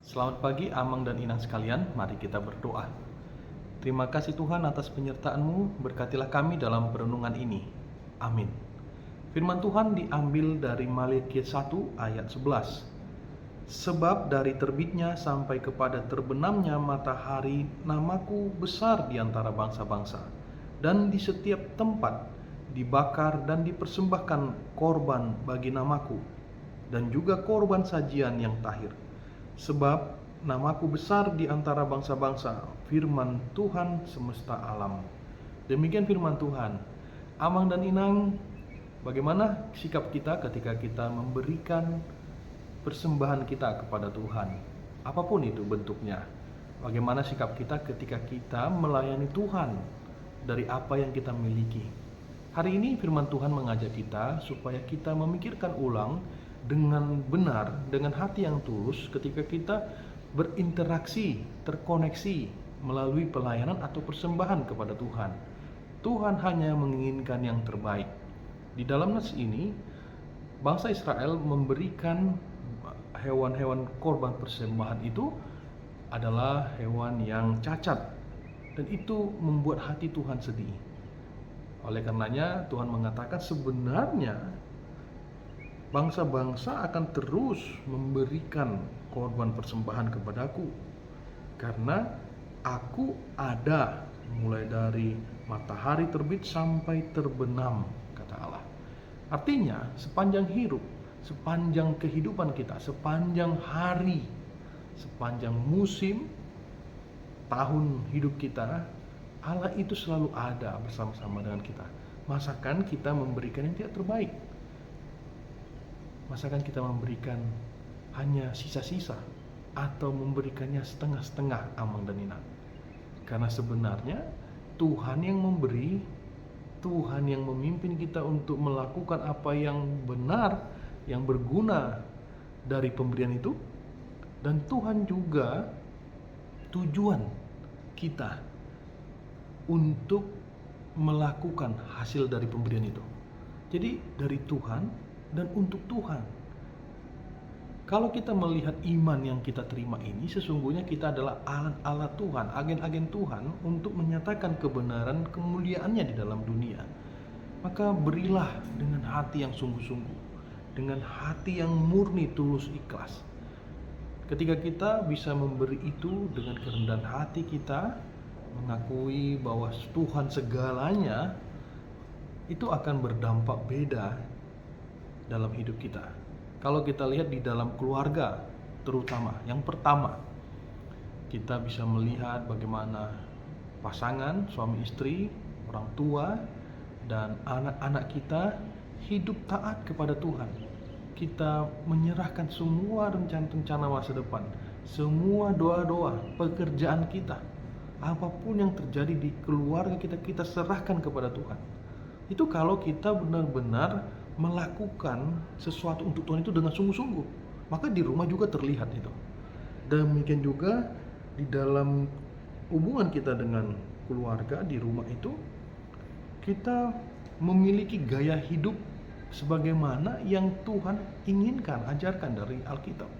Selamat pagi Amang dan Inang sekalian, mari kita berdoa. Terima kasih Tuhan atas penyertaan-Mu, berkatilah kami dalam perenungan ini. Amin. Firman Tuhan diambil dari Malikiya 1 ayat 11. Sebab dari terbitnya sampai kepada terbenamnya matahari, namaku besar di antara bangsa-bangsa, dan di setiap tempat dibakar dan dipersembahkan korban bagi namaku, dan juga korban sajian yang tahir. Sebab namaku besar di antara bangsa-bangsa, firman Tuhan semesta alam. Demikian firman Tuhan. Amang dan Inang, bagaimana sikap kita ketika kita memberikan persembahan kita kepada Tuhan? Apapun itu bentuknya. Bagaimana sikap kita ketika kita melayani Tuhan dari apa yang kita miliki? Hari ini firman Tuhan mengajak kita supaya kita memikirkan ulang dengan benar, dengan hati yang tulus ketika kita berinteraksi, terkoneksi melalui pelayanan atau persembahan kepada Tuhan. Tuhan hanya menginginkan yang terbaik. Di dalam nas ini, bangsa Israel memberikan hewan-hewan korban persembahan itu adalah hewan yang cacat, dan itu membuat hati Tuhan sedih. Oleh karenanya Tuhan mengatakan sebenarnya bangsa-bangsa akan terus memberikan korban persembahan kepadaku, karena aku ada mulai dari matahari terbit sampai terbenam, kata Allah. Artinya sepanjang hidup, sepanjang kehidupan kita, sepanjang hari, sepanjang musim tahun hidup kita, Allah itu selalu ada bersama-sama dengan kita. Masakan kita memberikan yang tidak terbaik? Masakan kita memberikan hanya sisa-sisa atau memberikannya setengah-setengah, Amang dan Inang? Karena sebenarnya Tuhan yang memberi, Tuhan yang memimpin kita untuk melakukan apa yang benar, yang berguna dari pemberian itu. Dan Tuhan juga tujuan kita untuk melakukan hasil dari pemberian itu. Jadi dari Tuhan dan untuk Tuhan. Kalau kita melihat iman yang kita terima ini, sesungguhnya kita adalah alat-alat Tuhan, agen-agen Tuhan untuk menyatakan kebenaran kemuliaannya di dalam dunia. Maka berilah dengan hati yang sungguh-sungguh, dengan hati yang murni, tulus, ikhlas. Ketika kita bisa memberi itu dengan kerendahan hati kita, mengakui bahwa Tuhan segalanya, itu akan berdampak beda dalam hidup kita. Kalau kita lihat di dalam keluarga, terutama yang pertama, kita bisa melihat bagaimana pasangan, suami istri, orang tua, dan anak-anak kita hidup taat kepada Tuhan. Kita menyerahkan semua rencana-rencana masa depan, semua doa-doa, pekerjaan kita, apapun yang terjadi di keluarga kita, kita serahkan kepada Tuhan. Itu kalau kita benar-benar melakukan sesuatu untuk Tuhan itu dengan sungguh-sungguh, maka di rumah juga terlihat itu. Demikian juga di dalam hubungan kita dengan keluarga di rumah itu, kita memiliki gaya hidup sebagaimana yang Tuhan inginkan, ajarkan dari Alkitab.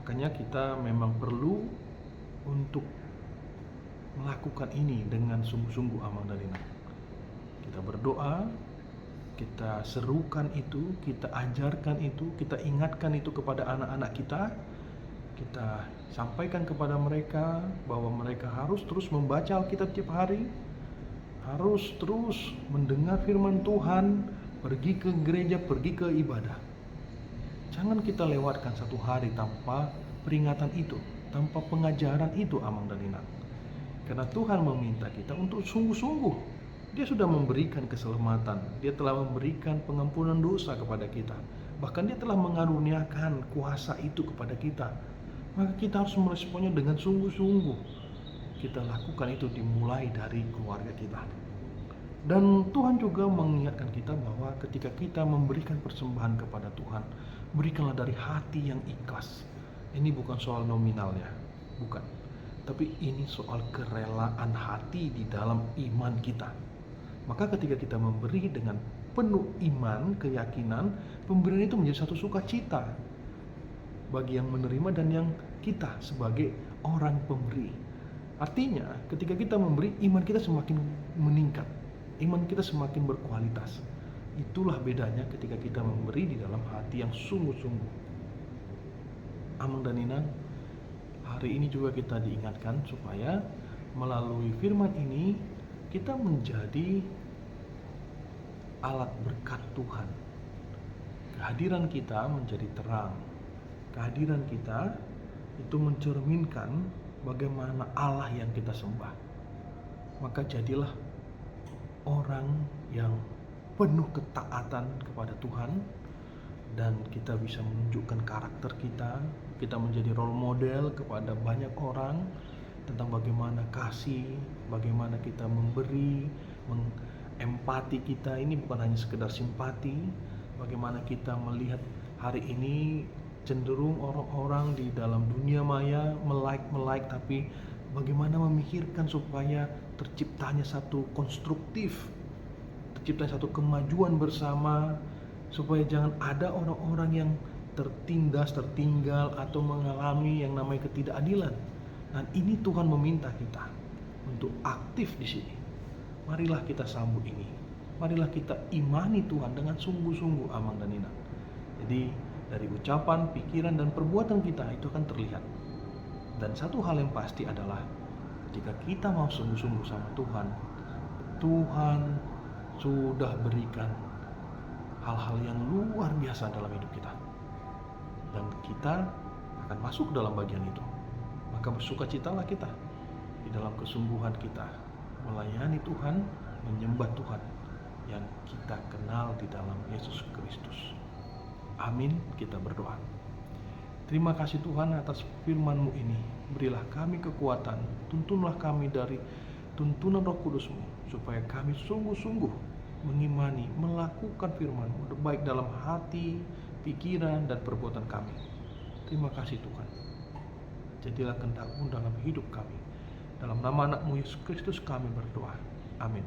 Makanya kita memang perlu untuk melakukan ini dengan sungguh-sungguh, Amang dan Inang. Kita berdoa, kita serukan itu, kita ajarkan itu, kita ingatkan itu kepada anak-anak kita. Kita sampaikan kepada mereka bahwa mereka harus terus membaca Alkitab tiap hari, harus terus mendengar firman Tuhan, pergi ke gereja, pergi ke ibadah. Jangan kita lewatkan satu hari tanpa peringatan itu, tanpa pengajaran itu, Amang dan Inang. Karena Tuhan meminta kita untuk sungguh-sungguh. Dia sudah memberikan keselamatan, Dia telah memberikan pengampunan dosa kepada kita. Bahkan Dia telah mengaruniakan kuasa itu kepada kita. Maka kita harus meresponnya dengan sungguh-sungguh. Kita lakukan itu dimulai dari keluarga kita. Dan Tuhan juga mengingatkan kita bahwa ketika kita memberikan persembahan kepada Tuhan, berikanlah dari hati yang ikhlas. Ini bukan soal nominalnya, bukan. Tapi ini soal kerelaan hati di dalam iman kita. Maka ketika kita memberi dengan penuh iman, keyakinan, pemberian itu menjadi satu sukacita bagi yang menerima dan yang kita sebagai orang pemberi. Artinya ketika kita memberi, iman kita semakin meningkat, iman kita semakin berkualitas. Itulah bedanya ketika kita memberi di dalam hati yang sungguh-sungguh. Amang dan Inang, hari ini juga kita diingatkan supaya melalui firman ini kita menjadi alat berkat Tuhan. Kehadiran kita menjadi terang. Kehadiran kita itu mencerminkan bagaimana Allah yang kita sembah. Maka jadilah orang yang penuh ketaatan kepada Tuhan, dan kita bisa menunjukkan karakter kita. Kita menjadi role model kepada banyak orang tentang bagaimana kasih, bagaimana kita memberi, empati kita ini bukan hanya sekedar simpati. Bagaimana kita melihat hari ini cenderung orang-orang di dalam dunia maya melike, tapi bagaimana memikirkan supaya terciptanya satu konstruktif, terciptanya satu kemajuan bersama, supaya jangan ada orang-orang yang tertindas, tertinggal, atau mengalami yang namanya ketidakadilan. Dan ini Tuhan meminta kita untuk aktif di sini. Marilah kita sambut ini. Marilah kita imani Tuhan dengan sungguh-sungguh, Amang dan Inang. Jadi dari ucapan, pikiran, dan perbuatan kita itu akan terlihat. Dan satu hal yang pasti adalah ketika kita mau sungguh-sungguh sama Tuhan, Tuhan sudah berikan hal-hal yang luar biasa dalam hidup kita. Dan kita akan masuk dalam bagian itu. Maka bersukacitalah kita di dalam kesungguhan kita melayani Tuhan, menyembah Tuhan yang kita kenal di dalam Yesus Kristus. Amin, kita berdoa. Terima kasih Tuhan atas firman-Mu ini. Berilah kami kekuatan, tuntunlah kami dari tuntunan Roh Kudus-Mu, supaya kami sungguh-sungguh mengimani, melakukan firman-Mu, baik dalam hati, pikiran, dan perbuatan kami. Terima kasih Tuhan. Jadilah kehendak-Mu dalam hidup kami. Dalam nama anak-Mu Yesus Kristus kami berdoa. Amin.